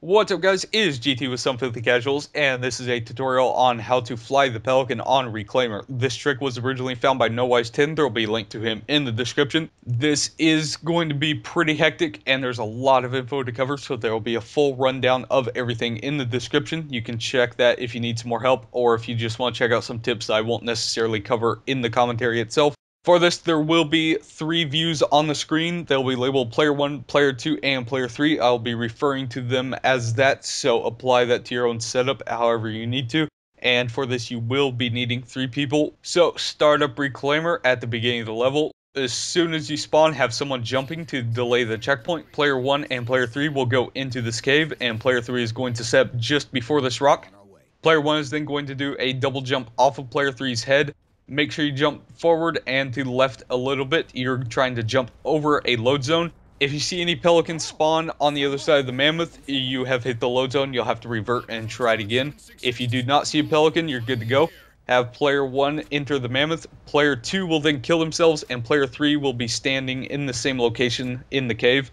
What's up guys, it is GT with SomeFilthyCasuals, and this is a tutorial on how to fly the Pelican on Reclaimer. This trick was originally found by NoWise10, there will be a link to him in the description. This is going to be pretty hectic, and there's a lot of info to cover, so there will be a full rundown of everything in the description. You can check that if you need some more help, or if you just want to check out some tips that I won't necessarily cover in the commentary itself. For this, there will be 3 views on the screen. They'll be labeled Player 1, Player 2, and Player 3. I'll be referring to them as that, so apply that to your own setup however you need to. And for this, you will be needing 3 people. So start up Reclaimer at the beginning of the level. As soon as you spawn, have someone jumping to delay the checkpoint. Player 1 and Player 3 will go into this cave, and Player 3 is going to set up just before this rock. Player 1 is then going to do a double jump off of Player 3's head. Make sure you jump forward and to the left a little bit. You're trying to jump over a load zone. If you see any pelicans spawn on the other side of the mammoth, you have hit the load zone. You'll have to revert and try it again. If you do not see a pelican, you're good to go. Have player 1 enter the mammoth. Player 2 will then kill themselves, and player 3 will be standing in the same location in the cave.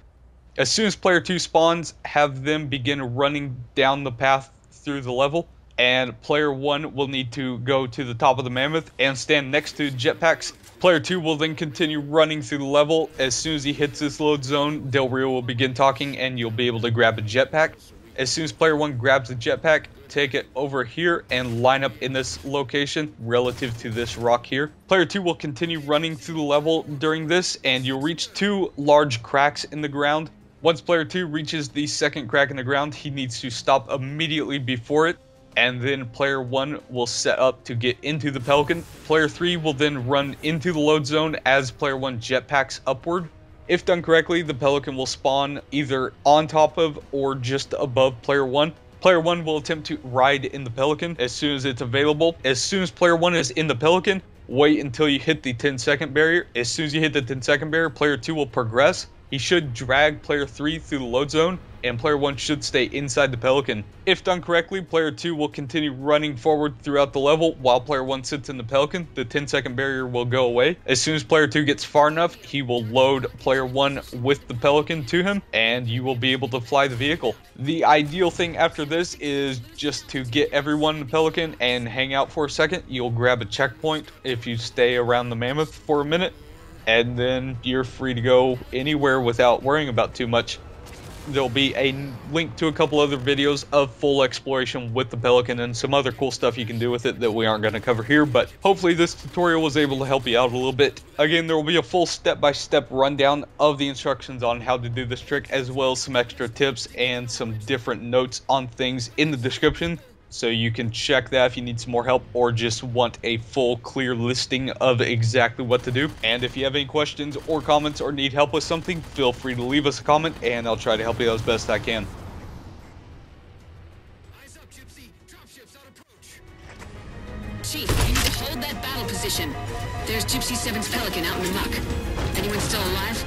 As soon as player 2 spawns, have them begin running down the path through the level. And player 1 will need to go to the top of the mammoth and stand next to Jetpacks. Player 2 will then continue running through the level. As soon as he hits this load zone, Del Rio will begin talking and you'll be able to grab a jetpack. As soon as player 1 grabs the jetpack, take it over here and line up in this location relative to this rock here. Player 2 will continue running through the level during this, and you'll reach 2 large cracks in the ground. Once player 2 reaches the second crack in the ground, he needs to stop immediately before it. And then player 1 will set up to get into the Pelican. Player 3 will then run into the load zone as player 1 jetpacks upward. If done correctly, the Pelican will spawn either on top of or just above player 1. Player 1 will attempt to ride in the Pelican as soon as it's available. As soon as player 1 is in the Pelican, wait until you hit the 10-second barrier. As soon as you hit the 10-second barrier, player 2 will progress. He should drag player 3 through the load zone, and player 1 should stay inside the Pelican. If done correctly, player 2 will continue running forward throughout the level while player 1 sits in the Pelican. The 10-second barrier will go away. As soon as player 2 gets far enough, he will load player 1 with the Pelican to him, and you will be able to fly the vehicle. The ideal thing after this is just to get everyone in the Pelican and hang out for a second. You'll grab a checkpoint if you stay around the mammoth for a minute, and then you're free to go anywhere without worrying about too much. There'll be a link to a couple other videos of full exploration with the Pelican and some other cool stuff you can do with it that we aren't going to cover here, but hopefully this tutorial was able to help you out a little bit. Again, there will be a full step-by-step rundown of the instructions on how to do this trick, as well as some extra tips and some different notes on things in the description. So you can check that if you need some more help or just want a full clear listing of exactly what to do. And if you have any questions or comments or need help with something, feel free to leave us a comment and I'll try to help you out as best I can. Eyes up, Gypsy. Dropships on approach. Chief, you need to hold that battle position. There's Gypsy 7's Pelican out in the muck. Anyone still alive?